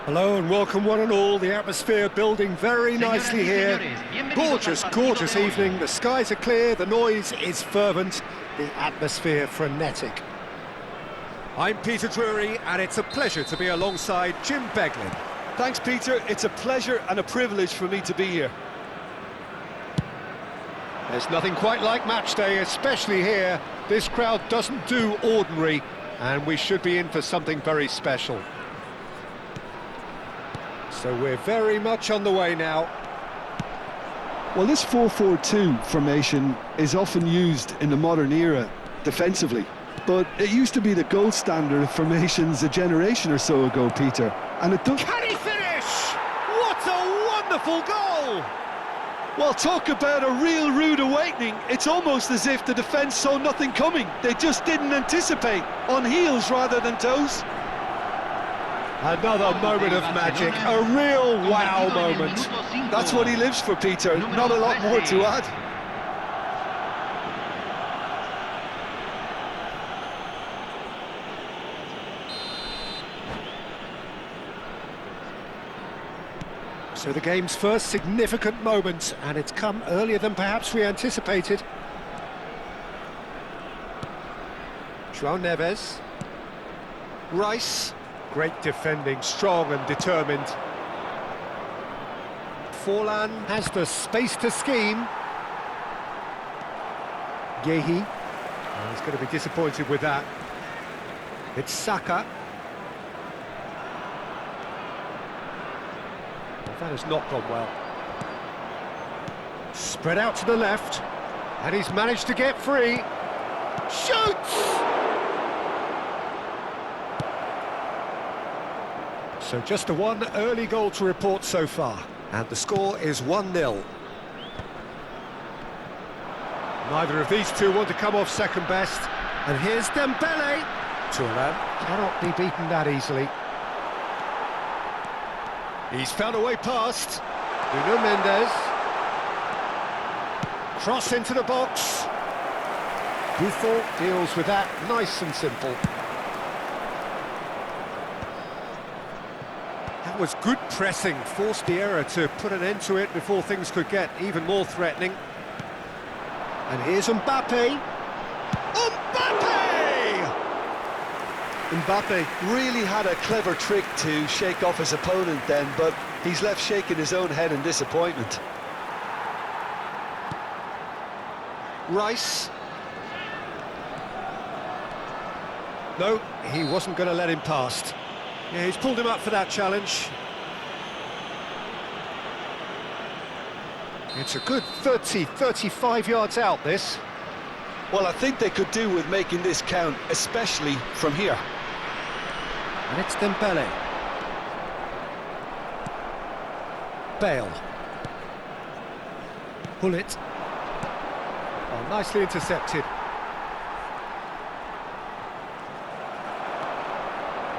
Hello and welcome one and all. The atmosphere building very nicely here. Gorgeous, gorgeous evening. The skies are clear, the noise is fervent, the atmosphere frenetic. I'm Peter Drury and it's a pleasure to be alongside Jim Beglin. Thanks, Peter. It's a pleasure and a privilege for me to be here. There's nothing quite like match day, especially here. This crowd doesn't do ordinary and we should be in for something very special. So we're very much on the way now. Well, this 4-4-2 formation is often used in the modern era defensively, but it used to be the gold standard of formations a generation or so ago, Peter. And it does. Can he finish? What a wonderful goal! Well, talk about a real rude awakening. It's almost as if the defence saw nothing coming. They just didn't anticipate, on heels rather than toes. Another moment of magic, a real wow moment. That's what he lives for, Peter. Not a lot more to add. So the game's first significant moment, and it's come earlier than perhaps we anticipated. João Neves. Rice. Great defending, strong and determined. Forlan has the space to scheme. Yehi. Oh, he's going to be disappointed with that. It's Saka. That has not gone well. Spread out to the left, and he's managed to get free. Shoots! So just the one early goal to report so far, and the score is 1-0. Neither of these two want to come off second best, and here's Dembele. Thuram cannot be beaten that easily. He's found a way past. Nuno Mendes. Cross into the box. Buffon deals with that nice and simple. That was good pressing, forced the error to put an end to it before things could get even more threatening. And here's Mbappe. Mbappe! Mbappe really had a clever trick to shake off his opponent then, but he's left shaking his own head in disappointment. Rice. No, he wasn't going to let him past. Yeah, he's pulled him up for that challenge. It's a good 30, 35 yards out, this. Well, I think they could do with making this count, especially from here. And it's Dembele. Bale. Hullet. Oh, nicely intercepted.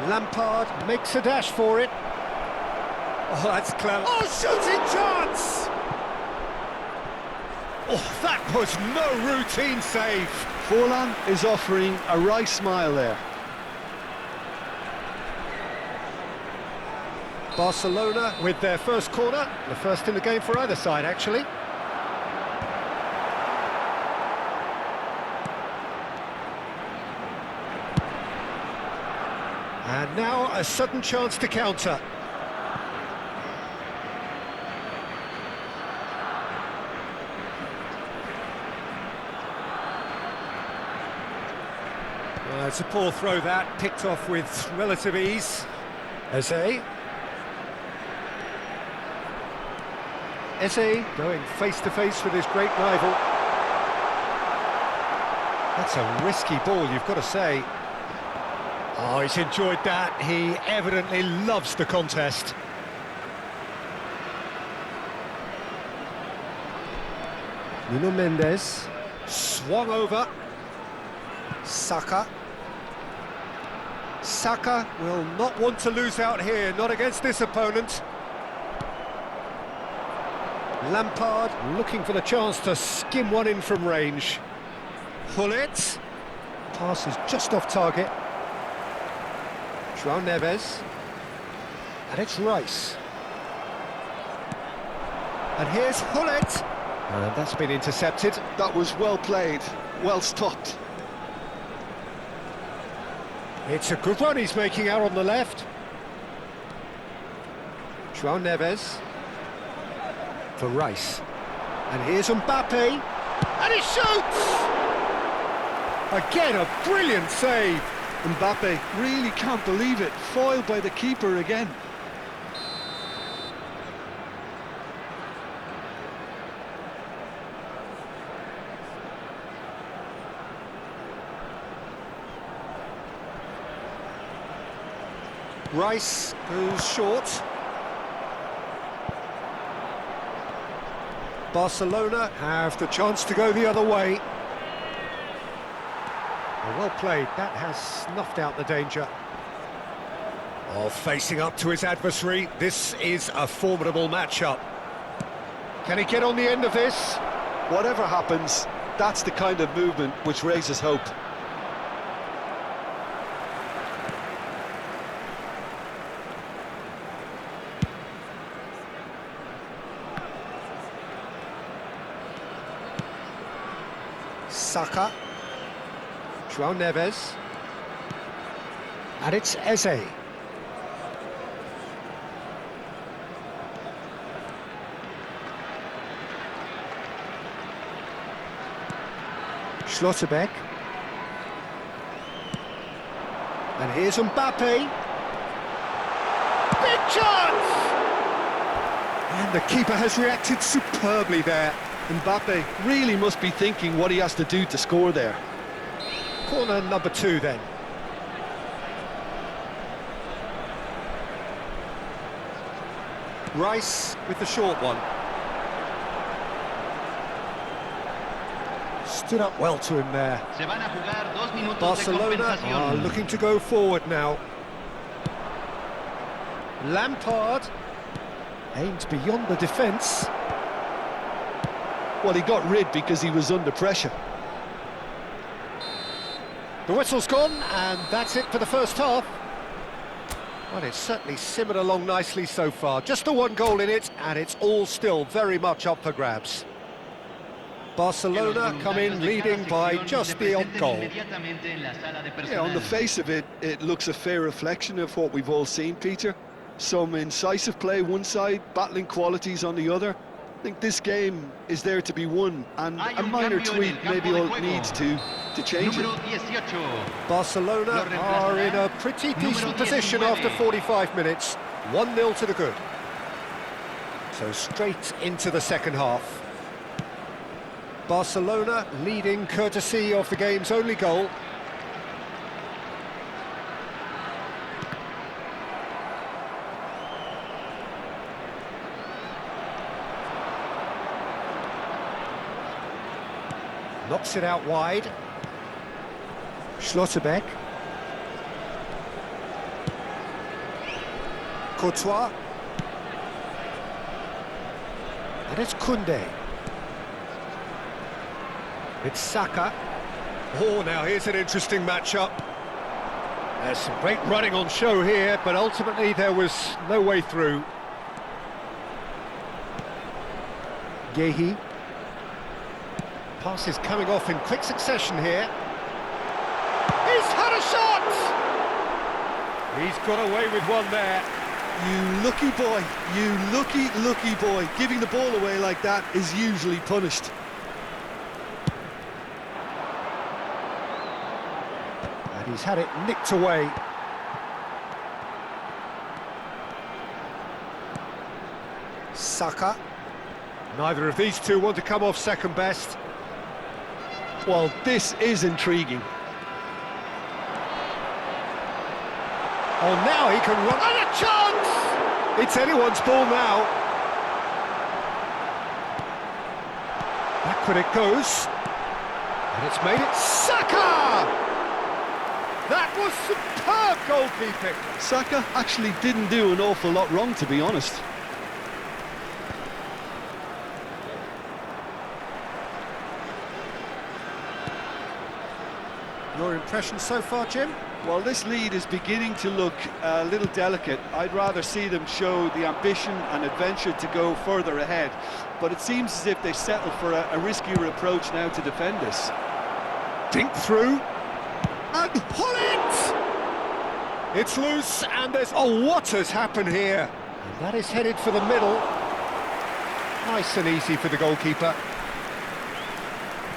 Lampard makes a dash for it. Oh, that's clever. Oh, shooting chance! Oh, that was no routine save. Forlan is offering a wry smile there. Barcelona with their first corner, the first in the game for either side, actually. And now a sudden chance to counter. Well, it's a poor throw that, picked off with relative ease. Eze. Eze going face-to-face with his great rival. That's a risky ball, you've got to say. Oh, he's enjoyed that. He evidently loves the contest. Nuno Mendes swung over. Saka. Saka will not want to lose out here, not against this opponent. Lampard looking for the chance to skim one in from range. Hullet. Pass is just off target. João Neves. And it's Rice. And here's Hullet. And that's been intercepted. That was well played, well stopped. It's a good run he's making out on the left. João Neves. For Rice. And here's Mbappe. And he shoots! Again, a brilliant save. Mbappe really can't believe it, foiled by the keeper again. Rice goes short. Barcelona have the chance to go the other way. Well played, that has snuffed out the danger. Oh, facing up to his adversary, this is a formidable matchup. Can he get on the end of this? Whatever happens, that's the kind of movement which raises hope. Saka. João Neves. And it's Eze. Schlotterbeck. And here's Mbappe. Big chance! And the keeper has reacted superbly there. Mbappe really must be thinking what he has to do to score there. Corner number 2 then. Rice with the short one. Stood up well to him there. Barcelona are looking to go forward now. Lampard aims beyond the defence. Well, he got rid because he was under pressure. The whistle's gone, and that's it for the first half. Well, it's certainly simmered along nicely so far. Just the one goal in it, and it's all still very much up for grabs. Barcelona come in leading by just the odd goal. Yeah, on the face of it, it looks a fair reflection of what we've all seen, Peter. Some incisive play one side, battling qualities on the other. I think this game is there to be won, and a minor tweak maybe all it needs to change it. Barcelona are in a pretty decent position after 45 minutes. 1-0 to the good. So straight into the second half. Barcelona leading courtesy of the game's only goal. Knocks it out wide. Schlotterbeck. Courtois. And it's Koundé. It's Saka. Oh, now here's an interesting matchup. There's some great running on show here, but ultimately there was no way through. Gehi. Pass is coming off in quick succession here. He's had a shot! He's got away with one there. You lucky boy, you lucky boy. Giving the ball away like that is usually punished. And he's had it nicked away. Saka. Neither of these two want to come off second best. Well, this is intriguing. Oh, now he can run. And a chance! It's anyone's ball now. Backward it goes. And it's made it Saka! That was superb goalkeeping. Saka actually didn't do an awful lot wrong, to be honest. Your impression so far, Jim? Well, this lead is beginning to look a little delicate. I'd rather see them show the ambition and adventure to go further ahead. But it seems as if they settle for a riskier approach now to defend this. Dink through. And pull it! It's loose, and there's... Oh, what has happened here? And that is headed for the middle. Nice and easy for the goalkeeper.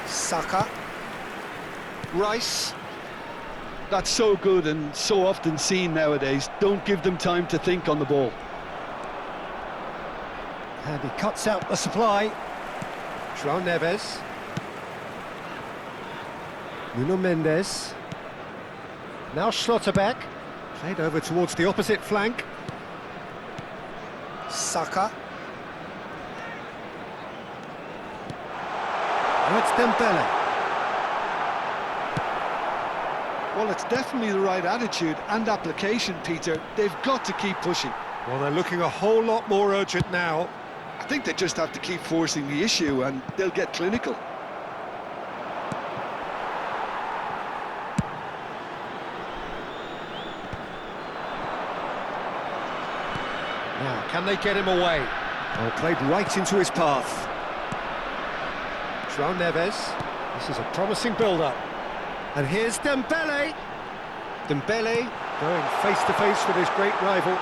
Saka. Rice. That's so good and so often seen nowadays. Don't give them time to think on the ball. And he cuts out the supply. João Neves. Nuno Mendes. Now Schlotterbeck. Played over towards the opposite flank. Saka. Now it's Dembele. Well, it's definitely the right attitude and application, Peter. They've got to keep pushing. Well, they're looking a whole lot more urgent now. I think they just have to keep forcing the issue and they'll get clinical. Now, can they get him away? Oh, played right into his path. João Neves. This is a promising build-up. And here's Dembele. Dembele going face-to-face with his great rival.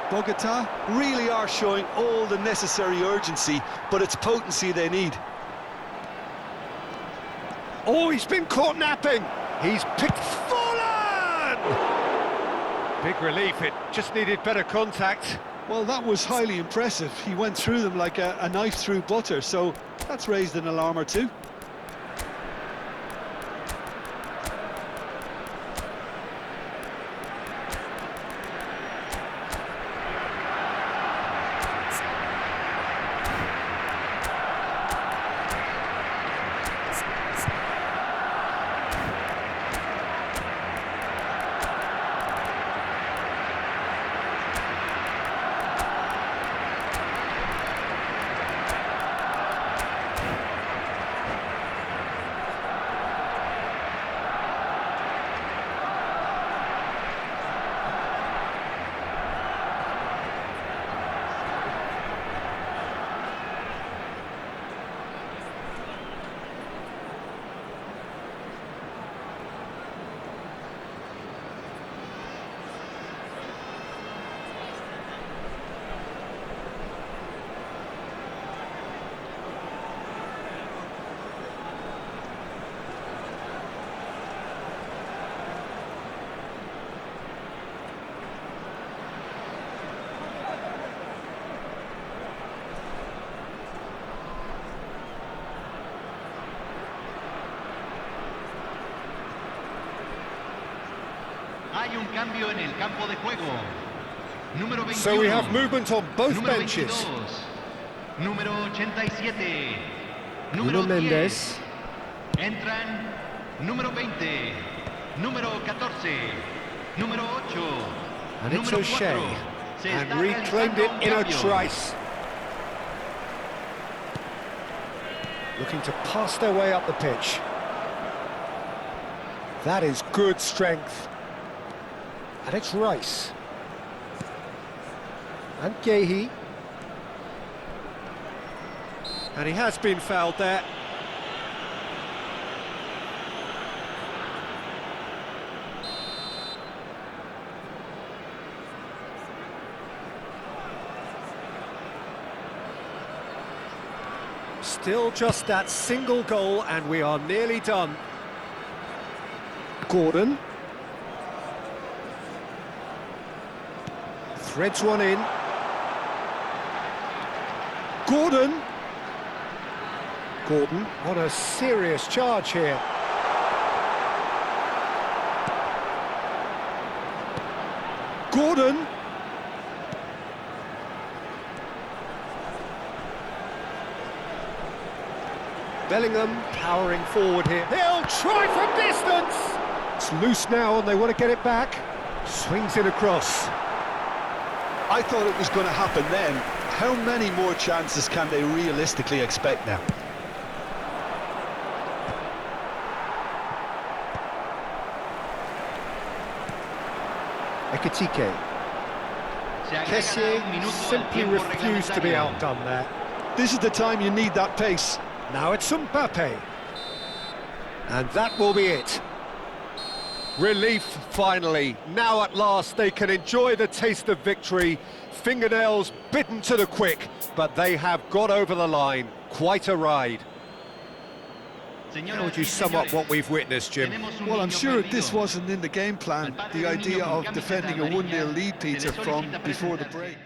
Bogota really are showing all the necessary urgency, but it's potency they need. Oh, he's been caught napping. He's picked fallen! Big relief, it just needed better contact. Well, that was highly impressive. He went through them like a knife through butter, so that's raised an alarm or two. hay un cambio en el campo de juego. Número 21. So we have movement on both número benches. 22. Número 87. Número Nuno 10. Mendes. Entran número 20. Número 14. Número 8. And it's número O'Shea. 4. Se And está reclaimed realizando it un in a cambio. trice. Looking to pass their way up the pitch. That is good strength. And it's Rice. And Gehi. And he has been fouled there. Still just that single goal and we are nearly done. Gordon. Threads one in. Gordon. Gordon on a serious charge here. Gordon. Bellingham powering forward here. He'll try from distance! It's loose now and they want to get it back. Swings it across. I thought it was going to happen then. How many more chances can they realistically expect now? Ekitike. Se agrega Kessié un minuto al simply tiempo refused to be reglamentario. outdone there. This is the time you need that pace. Now it's Mbappe. And that will be it. Relief, finally. Now at last they can enjoy the taste of victory. Fingernails bitten to the quick, but they have got over the line. Quite a ride. How would you sum up what we've witnessed, Jim? Well, I'm sure this wasn't in the game plan, the idea of defending a 1-0 lead, Peter, from before the break.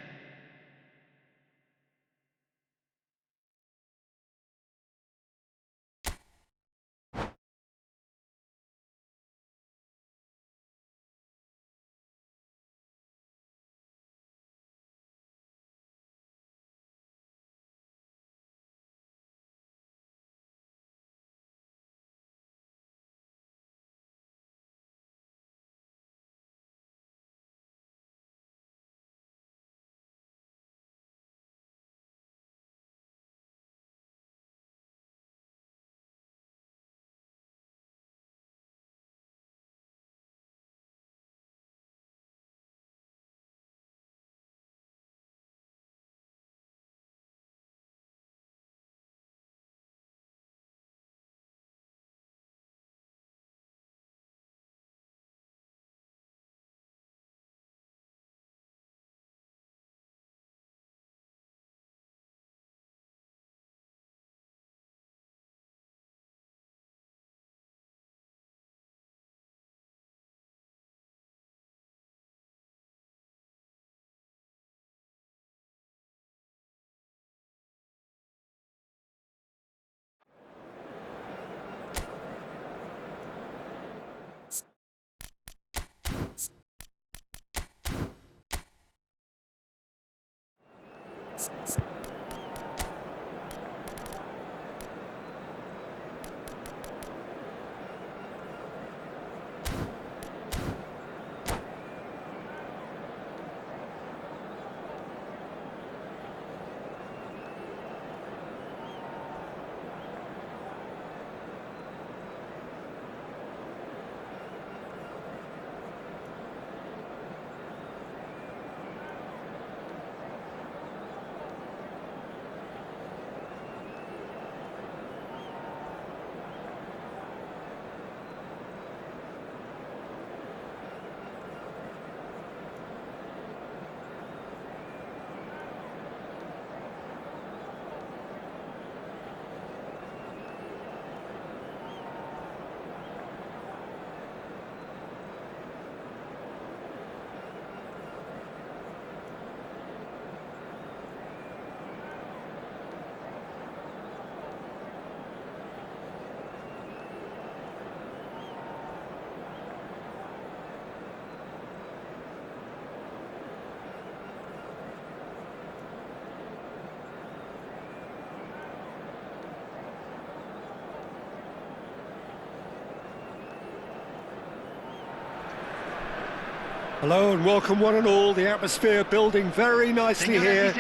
Hello and welcome one and all, the atmosphere building very nicely here.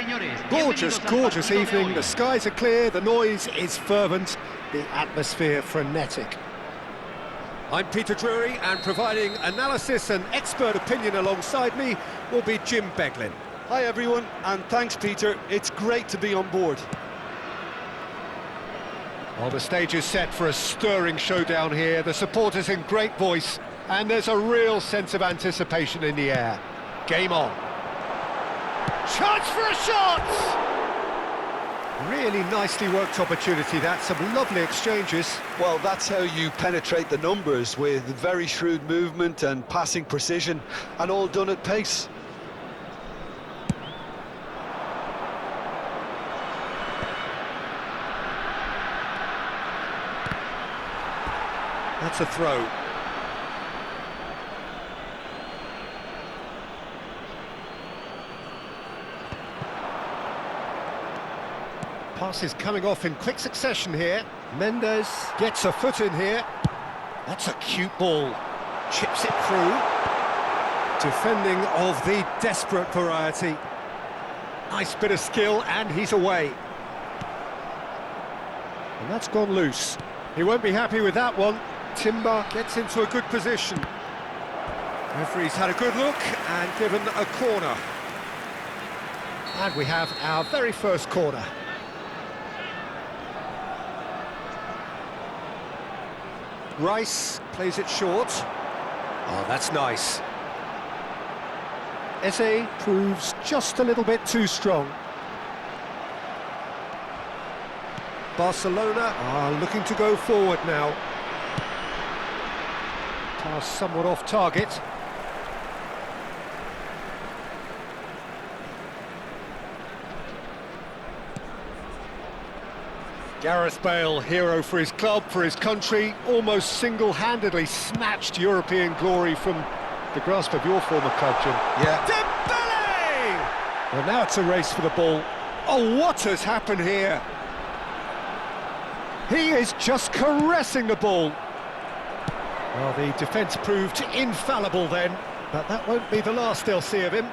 Gorgeous, gorgeous evening, the skies are clear, the noise is fervent, the atmosphere frenetic. I'm Peter Drury, and providing analysis and expert opinion alongside me will be Jim Beglin. Hi everyone, and thanks Peter, it's great to be on board. Well, the stage is set for a stirring showdown here, the supporters in great voice, and there's a real sense of anticipation in the air. Game on. Chance for a shot! Really nicely worked opportunity, that. Some lovely exchanges. Well, that's how you penetrate the numbers, with very shrewd movement and passing precision, and all done at pace. That's a throw. Pass is coming off in quick succession here. Mendes gets a foot in here. That's a cute ball. Chips it through. Defending of the desperate variety. Nice bit of skill, and he's away. And that's gone loose. He won't be happy with that one. Timber gets into a good position. Referee's had a good look and given a corner. And we have our very first corner. Rice plays it short. Oh, that's nice. Eze proves just a little bit too strong. Barcelona are looking to go forward now. Pass somewhat off target. Gareth Bale, hero for his club, for his country, almost single-handedly snatched European glory from the grasp of your former club, Jim. Yeah. Dembele! Well, now it's a race for the ball. Oh, what has happened here? He is just caressing the ball. Well, the defence proved infallible then, but that won't be the last they'll see of him.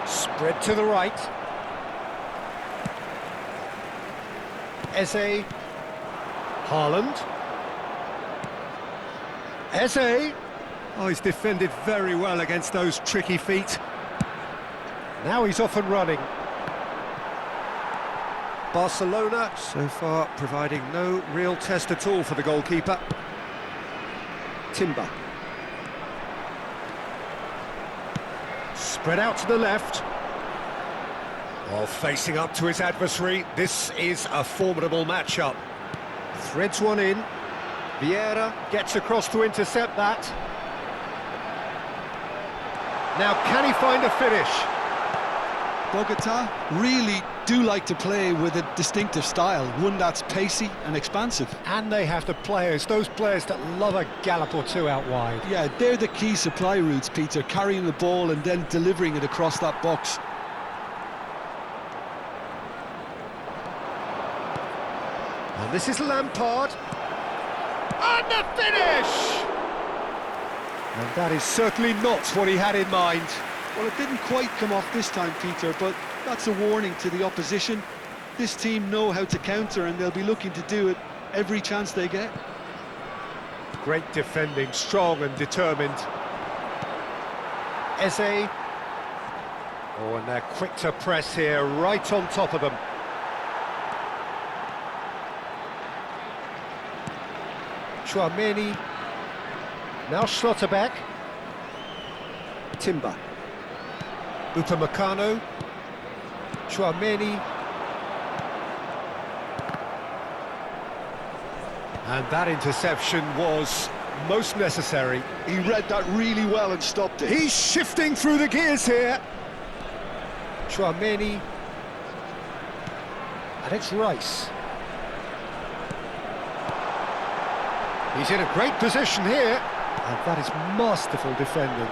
Spread to the right. Eze. Haaland. Eze. Oh, he's defended very well against those tricky feet. Now he's off and running. Barcelona, so far, providing no real test at all for the goalkeeper. Timber. Spread out to the left. While facing up to his adversary, this is a formidable matchup. Threads one in. Vieira gets across to intercept that. Now, can he find a finish? Bogota really do like to play with a distinctive style, one that's pacey and expansive. And they have the players, those players that love a gallop or two out wide. Yeah, they're the key supply routes, Peter, carrying the ball and then delivering it across that box. And this is Lampard. And the finish! And that is certainly not what he had in mind. Well, it didn't quite come off this time, Peter, but that's a warning to the opposition. This team know how to counter, and they'll be looking to do it every chance they get. Great defending, strong and determined. Eze. Oh, and they're quick to press here, right on top of them. Chouameni. Now Schlotterbeck. Timber. Upamecano. Chouameni. And that interception was most necessary. He read that really well and stopped it. He's shifting through the gears here. Chouameni. And it's Rice. He's in a great position here. And that is masterful defending.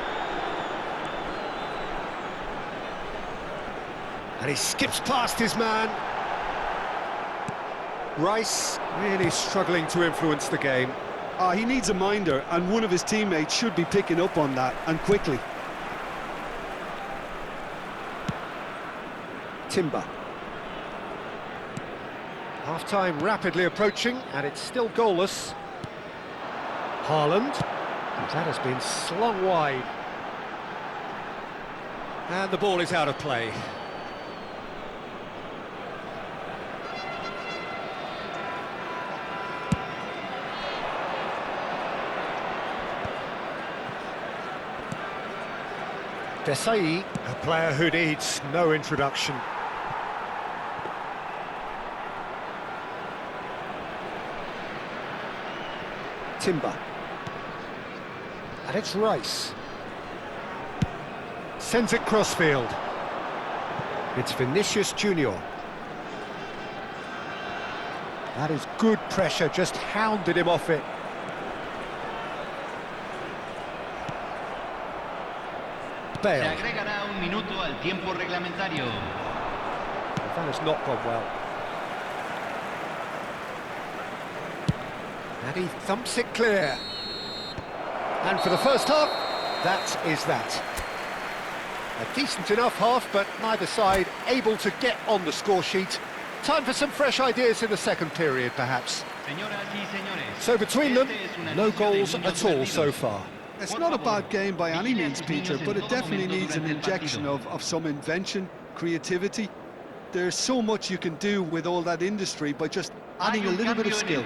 And he skips past his man. Rice really struggling to influence the game. He needs a minder, and one of his teammates should be picking up on that, and quickly. Timber. Half-time rapidly approaching, and it's still goalless. Haaland. That has been slung wide. And the ball is out of play. Desai, a player who needs no introduction. Timber. And it's Rice. Sends it crossfield. It's Vinicius Junior. That is good pressure, just hounded him off it. Bale. Se agregará un minuto al tiempo reglamentario. That has not gone well. And he thumps it clear. And for the first half, that is that. A decent enough half, but neither side able to get on the score sheet. Time for some fresh ideas in the second period, perhaps. Señoras y señores, So between them, este es un no anuncio de goals niños at all so perdidos. far. It's not a bad game by any means, Peter, but it definitely needs an injection of some invention, creativity. There's so much you can do with all that industry by just adding a little bit of skill.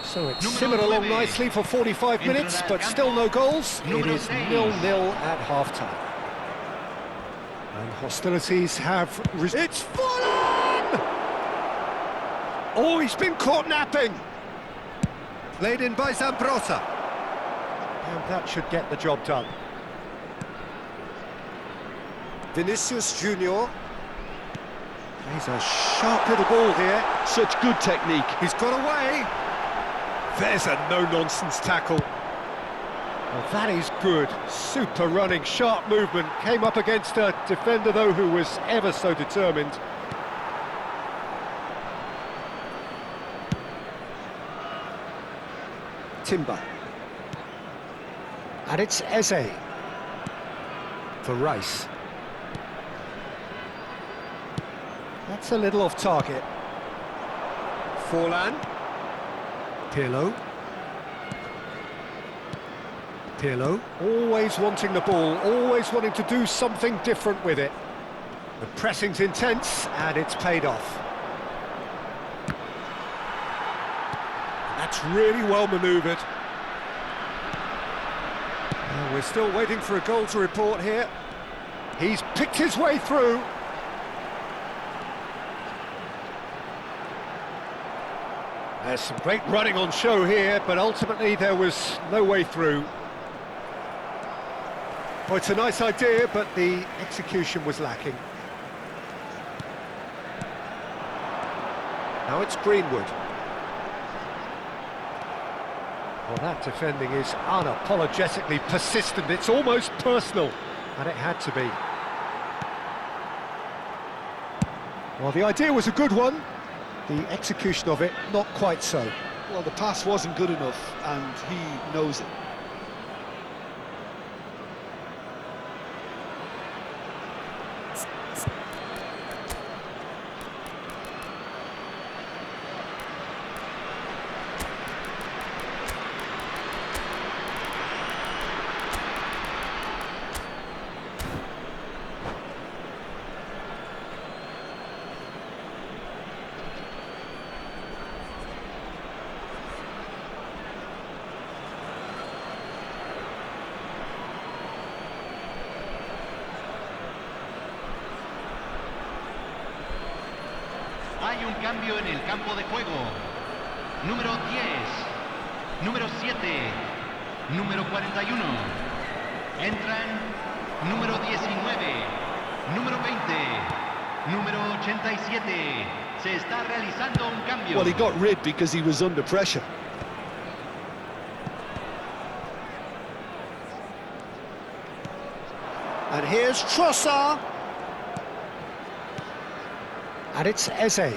So it's simmered along nicely for 45 minutes, but still no goals. It is 0-0 at half-time. And hostilities have... It's fallen! Oh, he's been caught napping! Played in by Zambrotta. And that should get the job done. Vinicius Junior. He's a sharp little ball here. Such good technique. He's got away. There's a no-nonsense tackle. Well, that is good. Super running, sharp movement. Came up against a defender, though, who was ever so determined. Timber. And it's Eze. For Rice. That's a little off target. Forlan. Pirlo. Pirlo, always wanting the ball, always wanting to do something different with it. The pressing's intense, and it's paid off. That's really well manoeuvred. We're still waiting for a goal to report here. He's picked his way through. There's some great running on show here, but ultimately there was no way through. Well, it's a nice idea, but the execution was lacking. Now it's Greenwood. Well, that defending is unapologetically persistent. It's almost personal, and it had to be. Well, the idea was a good one. The execution of it, not quite so. Well, the pass wasn't good enough, and he knows it. Hay un cambio en el campo de juego. Número 10, número 7, número 41. Entran número 19, número 20, número 87. Se está realizando un cambio. Well, he got rid because he was under pressure. And here's Trossard. And it's Eze.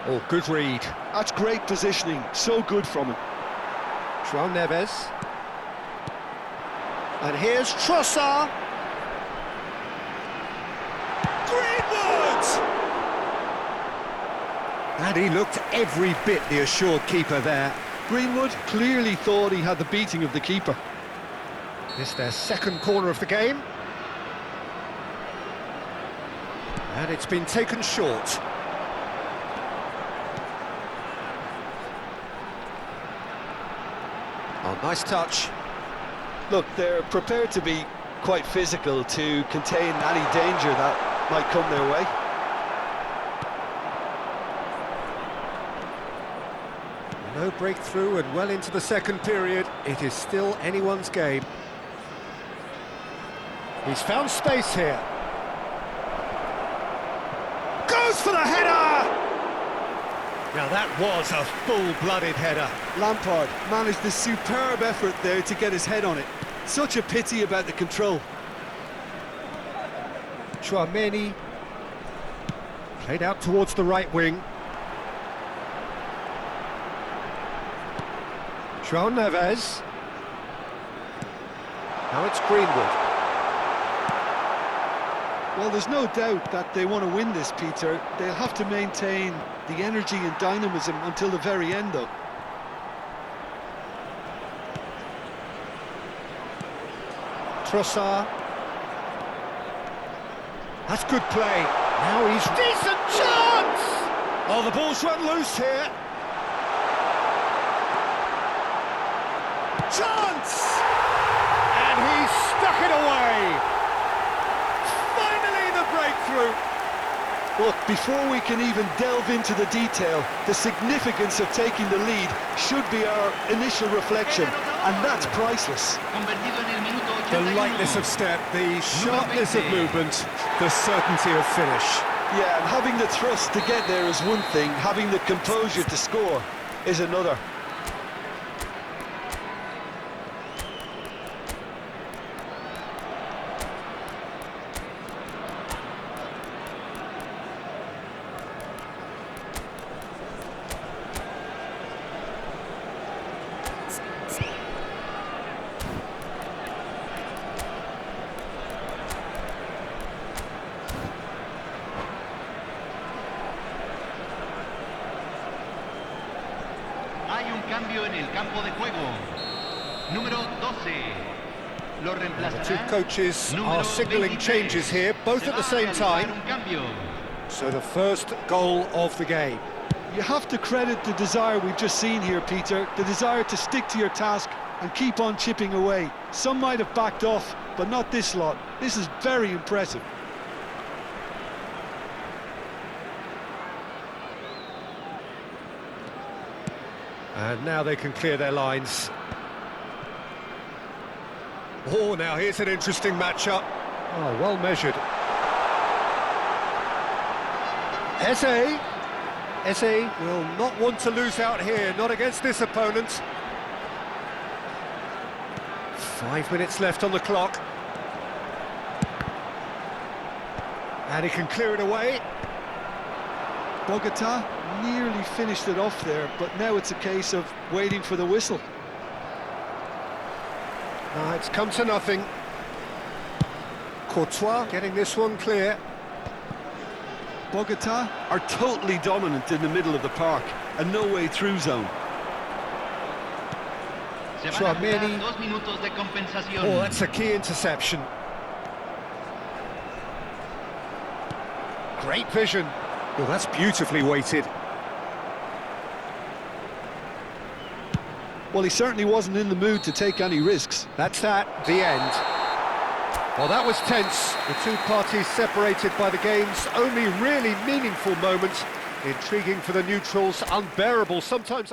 Oh, good read. That's great positioning, so good from him. João Neves. And here's Trossard. Greenwood! And he looked every bit the assured keeper there. Greenwood clearly thought he had the beating of the keeper. This their second corner of the game. And it's been taken short. Oh, nice touch. Look, they're prepared to be quite physical to contain any danger that might come their way. No breakthrough and well into the second period. It is still anyone's game. He's found space here. Goes for the header! Now that was a full-blooded header. Lampard managed a superb effort there to get his head on it. Such a pity about the control. Tchouaméni played out towards the right wing. João Neves. Now it's Greenwood. Well, there's no doubt that they want to win this, Peter. They'll have to maintain the energy and dynamism until the very end, though. Trossard. That's good play. Now he's decent chance! Oh, the ball's run loose here. Chance! And he's stuck it away. Finally the breakthrough. Look, before we can even delve into the detail, the significance of taking the lead should be our initial reflection, and that's priceless. The lightness of step, the sharpness of movement, the certainty of finish. Yeah, and having the thrust to get there is one thing, having the composure to score is another. Hay un cambio en el campo de juego. Número 12. Lo The reemplazará. two coaches are signalling changes here, both at the same time. So the first goal of the game. You have to credit the desire we've just seen here, Peter, the desire to stick to your task and keep on chipping away. Some might have backed off, but not this lot. This is very impressive. And now they can clear their lines. Oh, now here's an interesting matchup. Oh, well measured. Eze will not want to lose out here, not against this opponent. 5 minutes left on the clock. And he can clear it away. Bogota nearly finished it off there, but now it's a case of waiting for the whistle. It's come to nothing. Courtois getting this one clear. Bogota are totally dominant in the middle of the park, and no way through zone. Tchouaméni. Oh, that's a key interception. Great vision. Oh, that's beautifully weighted. Well, he certainly wasn't in the mood to take any risks. That's that, the end. Well, that was tense. The two parties separated by the game's only really meaningful moment. Intriguing for the neutrals, unbearable, sometimes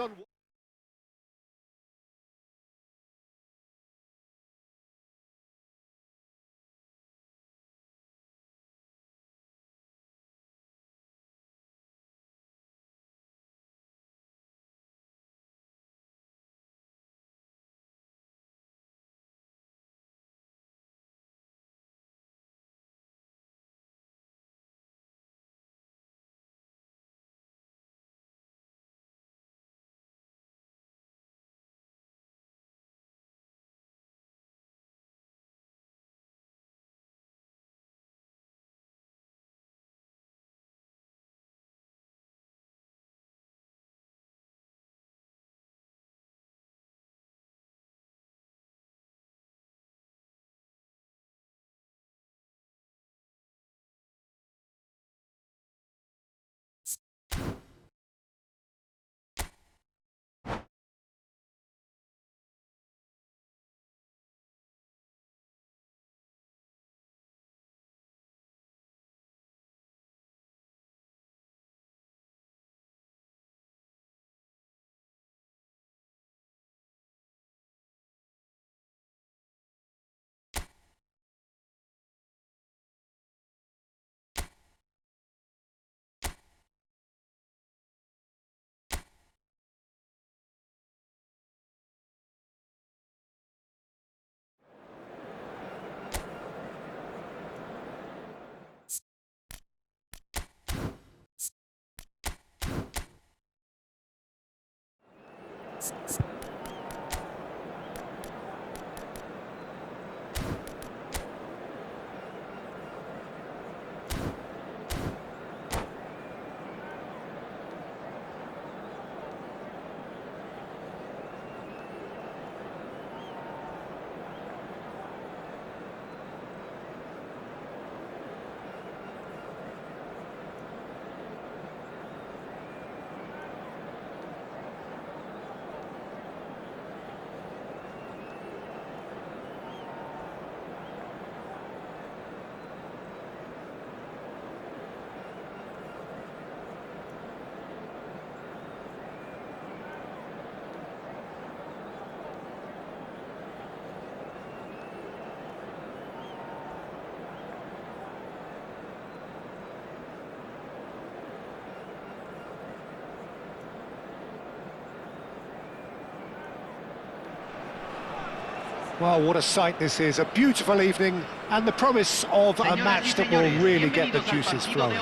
Well, what a sight this is, a beautiful evening, and the promise of a match that will really get the juices flowing.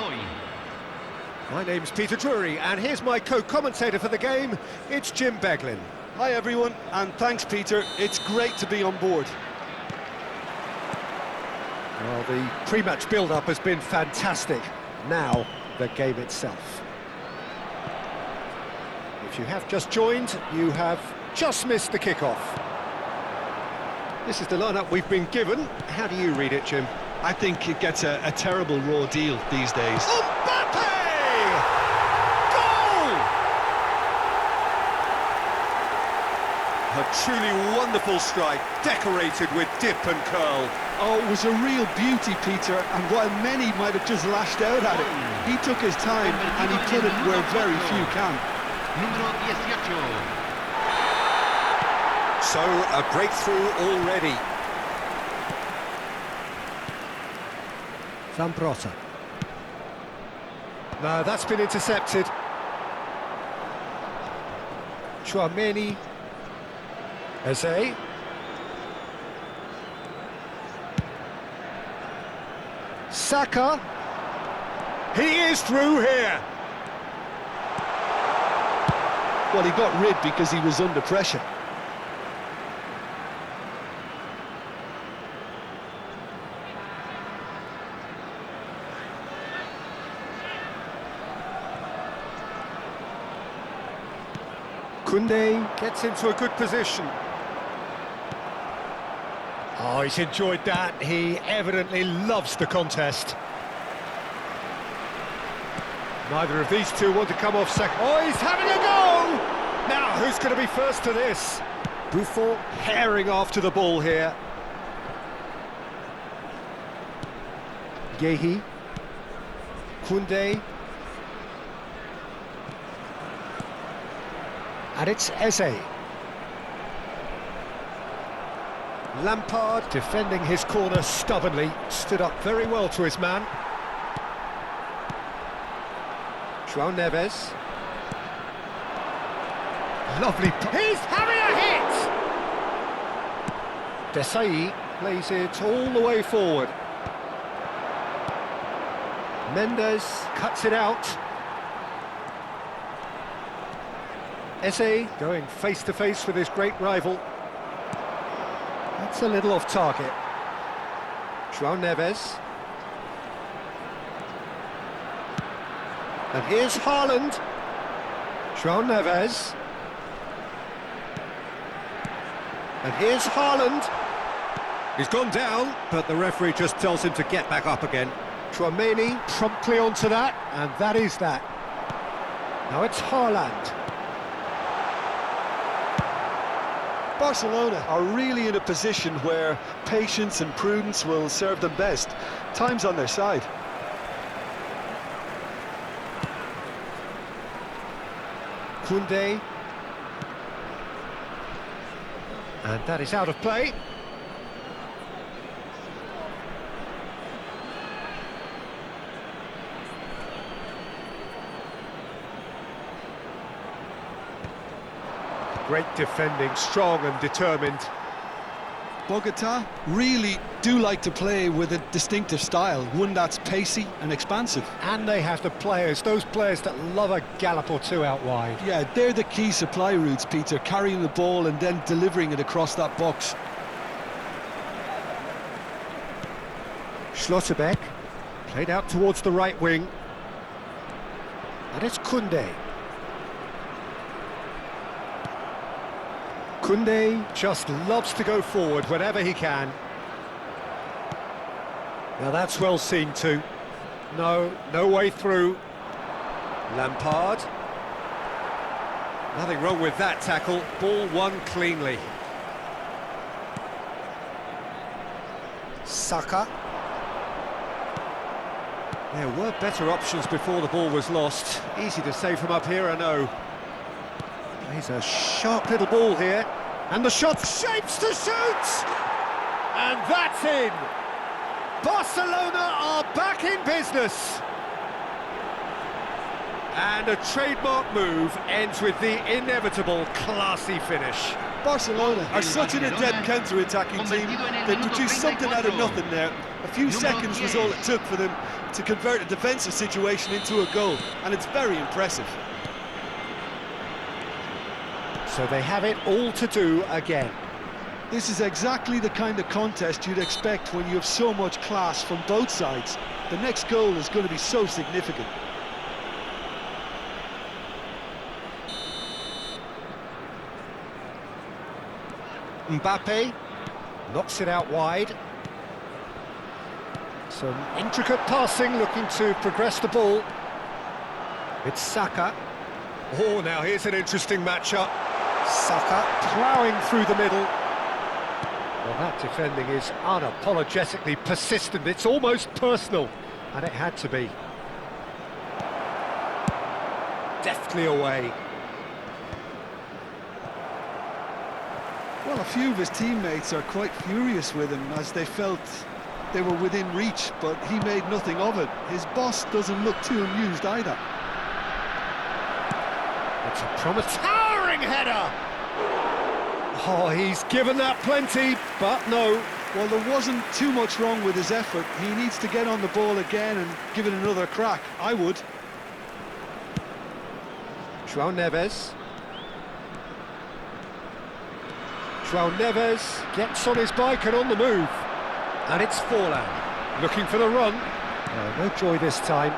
My name's Peter Drury, and here's my co-commentator for the game, it's Jim Beglin. Hi everyone, and thanks Peter, it's great to be on board. Well, the pre-match build-up has been fantastic. Now, the game itself. If you have just joined, you have just missed the kick-off. This is the lineup we've been given. How do you read it, Jim? I think it gets a terrible raw deal these days. Mbappe! Goal! A truly wonderful strike, decorated with dip and curl. Oh, it was a real beauty, Peter, and while many might have just lashed out at it, he took his time and he put it where very few can. Número 18. So, a breakthrough already. Zambrota. No, that's been intercepted. Chouameni. Eze. Saka. He is through here. Well, he got rid because he was under pressure. Koundé gets into a good position. Oh, he's enjoyed that. He evidently loves the contest. Neither of these two want to come off second. Oh, he's having a go! Now, who's going to be first to this? Buffon herring after the ball here. Guéhi. Koundé. And it's Eze. Lampard defending his corner stubbornly, stood up very well to his man. João Neves. Lovely. He's having a hit! Desai plays it all the way forward. Mendes cuts it out. Eze going face-to-face with his great rival. That's a little off target. João Neves. And here's Haaland. João Neves. And here's Haaland. He's gone down, but the referee just tells him to get back up again. Chouameni promptly onto that, and that is that. Now it's Haaland. Barcelona are really in a position where patience and prudence will serve them best. Time's on their side. Koundé. And that is out of play. Great defending, strong and determined. Bogota really do like to play with a distinctive style, one that's pacey and expansive. And they have the players, those players that love a gallop or two out wide. Yeah, they're the key supply routes, Peter, carrying the ball and then delivering it across that box. Schlotterbeck, played out towards the right wing. And it's Koundé. Koundé just loves to go forward whenever he can. Now that's well seen too. No way through. Lampard. Nothing wrong with that tackle. Ball won cleanly. Saka. There were better options before the ball was lost. Easy to save from up here, I know. Plays a sharp little ball here. And the shot shapes to shoot! And that's in! Barcelona are back in business! And a trademark move ends with the inevitable classy finish. Barcelona are such an adept counter-attacking team. They produced something out of nothing there. A few seconds was all it took for them to convert a defensive situation into a goal, and it's very impressive. So they have it all to do again. This is exactly the kind of contest you'd expect when you have so much class from both sides. The next goal is going to be so significant. Mbappe knocks it out wide. Some intricate passing, looking to progress the ball. It's Saka. Oh, now here's an interesting matchup. Saka ploughing through the middle. Well, that defending is unapologetically persistent. It's almost personal, and it had to be. Deftly away. Well, a few of his teammates are quite furious with him as they felt they were within reach, but he made nothing of it. His boss doesn't look too amused either. It's a towering header! Oh, he's given that plenty, but no. Well, there wasn't too much wrong with his effort. He needs to get on the ball again and give it another crack. I would. João Neves. João Neves gets on his bike and on the move. And it's Forlan, looking for the run. No joy this time.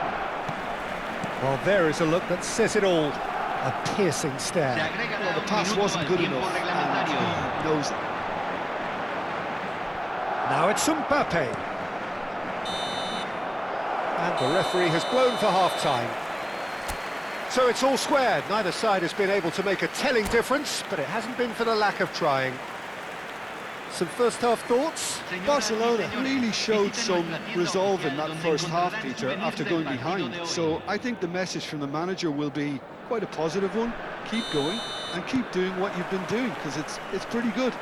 Well, there is a look that says it all. A piercing stare. Well, the pass wasn't good enough, and he knows it. Now it's Mbappe. And the referee has blown for half-time. So it's all squared. Neither side has been able to make a telling difference, but it hasn't been for the lack of trying. Some first-half thoughts? Barcelona really showed some resolve in that first half, Peter, after going behind. So I think the message from the manager will be quite a positive one. Keep going and keep doing what you've been doing, because it's pretty good.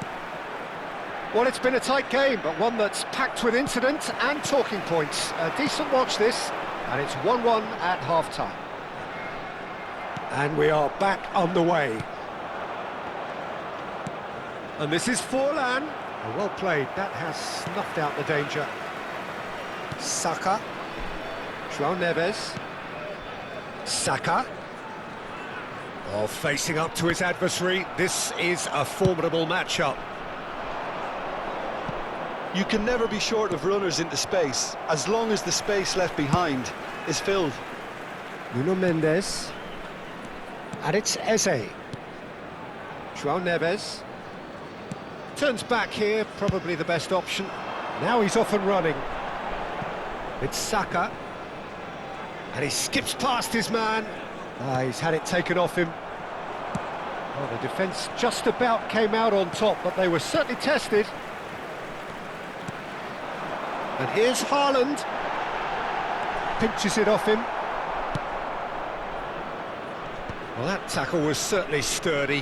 Well, it's been a tight game, but one that's packed with incident and talking points. A decent watch this, and it's 1-1 at half-time. And we are back on the way. And this is Forlan. Well played, that has snuffed out the danger. Saka. João Neves. Saka. Oh, facing up to his adversary. This is a formidable matchup. You can never be short of runners into space, as long as the space left behind is filled. Nuno Mendes. And it's Eze. João Neves. Turns back here, probably the best option. Now he's off and running. It's Saka. And he skips past his man. He's had it taken off him. Well, the defence just about came out on top, but they were certainly tested. And here's Haaland. Pinches it off him. Well, that tackle was certainly sturdy.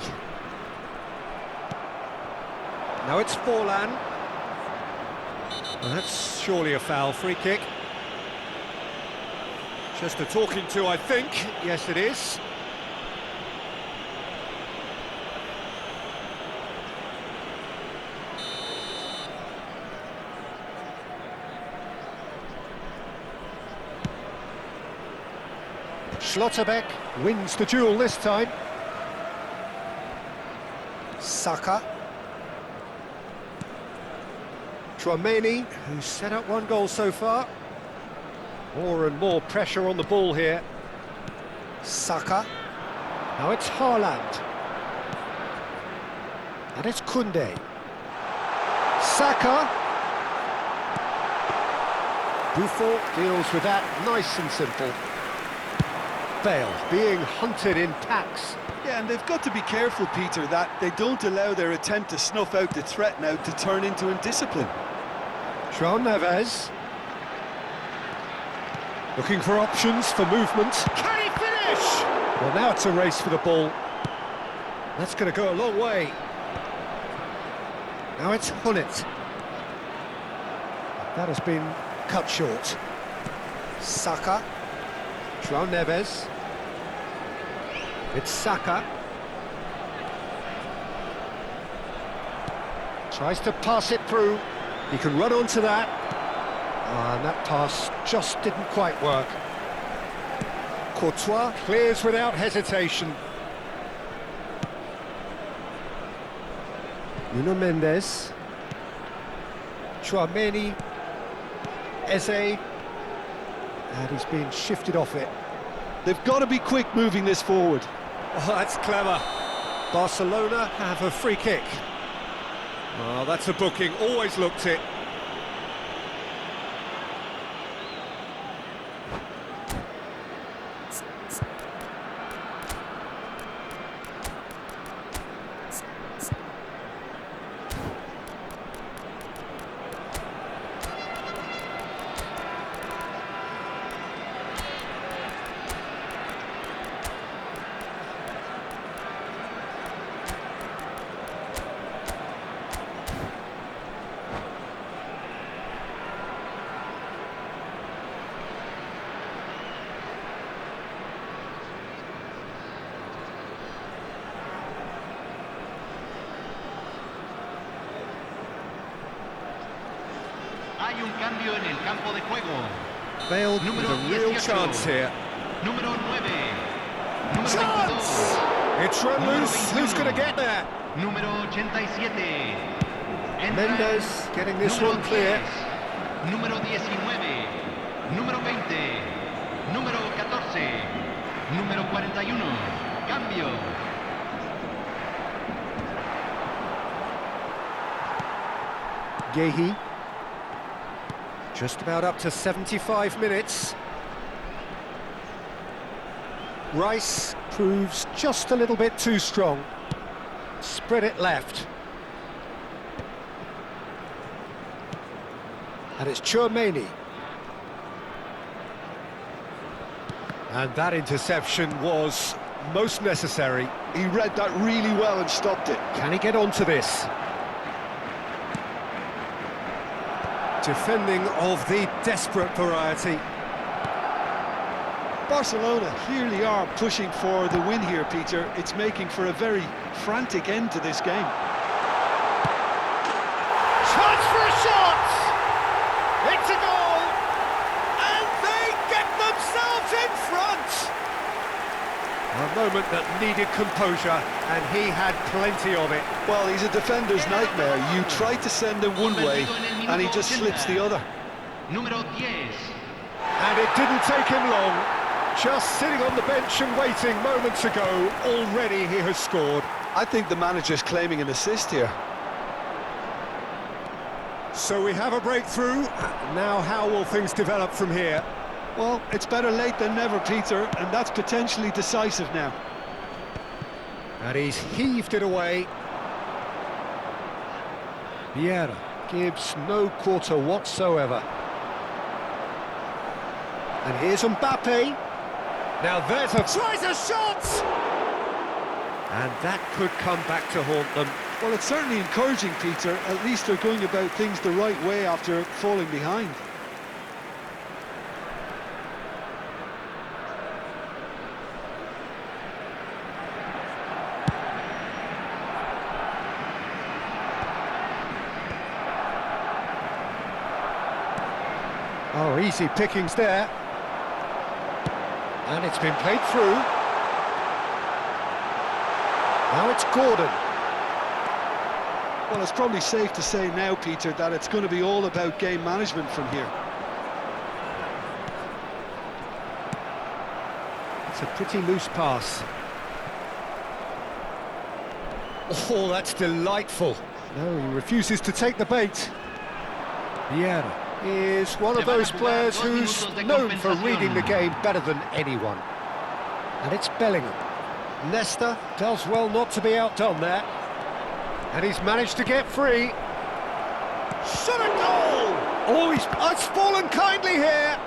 Now it's Forlan. Well, that's surely a foul. Free kick. Just a talking to, I think. Yes, it is. Schlotterbeck wins the duel this time. Saka. Tchouaméni, who's set up one goal so far. More and more pressure on the ball here. Saka. Now it's Haaland. And it's Koundé. Saka. Buffon deals with that nice and simple. Bale being hunted in packs. Yeah, and they've got to be careful, Peter, that they don't allow their attempt to snuff out the threat now to turn into indiscipline. João Neves. Looking for options for movement. Can he finish? Well, now it's a race for the ball. That's going to go a long way. Now it's Huynh. That has been cut short. Saka. João Neves. It's Saka. Tries to pass it through. He can run onto that. And that pass just didn't quite work. Courtois clears without hesitation. Nuno Mendes. Tchouaméni. Eze. And he's been shifted off it. They've got to be quick moving this forward. Oh, that's clever. Barcelona have a free kick. Oh, that's a booking. Always looked it. Hay un cambio en el campo de juego. Bale with Número a real 18. chance here. Número 9. Número Chance! 22. It's run Número loose. Who's 21. going to get there? Número 87. Entra Mendes getting this número one clear. 10. Número 19. Número 20. Número 14. Número 41. Cambio. Guehi. Just about up to 75 minutes. Rice proves just a little bit too strong. Spread it left. And it's Tchouaméni. And that interception was most necessary. He read that really well and stopped it. Can he get onto this? Defending of the desperate variety. Barcelona clearly are pushing for the win here, Peter. It's making for a very frantic end to this game. Chance for a shot! It's a goal! And they get themselves in front! A moment that needed composure, and he had plenty of it. Well, he's a defender's nightmare. You try to send him one way, and he just slips the other. Número 10. And it didn't take him long. Just sitting on the bench and waiting moments ago, already he has scored. I think the manager's claiming an assist here. So we have a breakthrough. Now how will things develop from here? Well, it's better late than never, Peter, and that's potentially decisive now. And he's heaved it away. Vieira gives no quarter whatsoever. And here's Mbappe. Now there's tries a shot! And that could come back to haunt them. Well, it's certainly encouraging, Peter. At least they're going about things the right way after falling behind. Oh, easy pickings there. And it's been played through. Now it's Gordon. Well, it's probably safe to say now, Peter, that it's going to be all about game management from here. It's a pretty loose pass. Oh, that's delightful. No, he refuses to take the bait. Vieira is one of those players who's known for reading the game better than anyone. And it's Bellingham. Nesta does well not to be outdone there. And he's managed to get free. Shot a goal! Oh, it's fallen kindly here.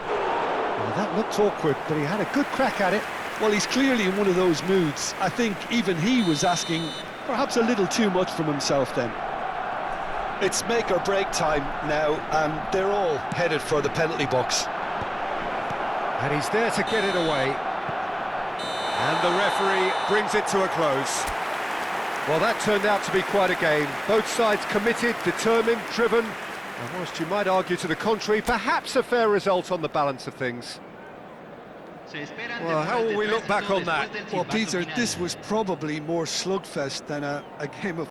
Well, that looked awkward, but he had a good crack at it. Well, he's clearly in one of those moods. I think even he was asking perhaps a little too much from himself then. It's make or break time now, and they're all headed for the penalty box. And he's there to get it away. And the referee brings it to a close. Well, that turned out to be quite a game. Both sides committed, determined, driven. And whilst you might argue to the contrary, perhaps a fair result on the balance of things. Well, how will we look back on that? Well, Peter, this was probably more slugfest than a game of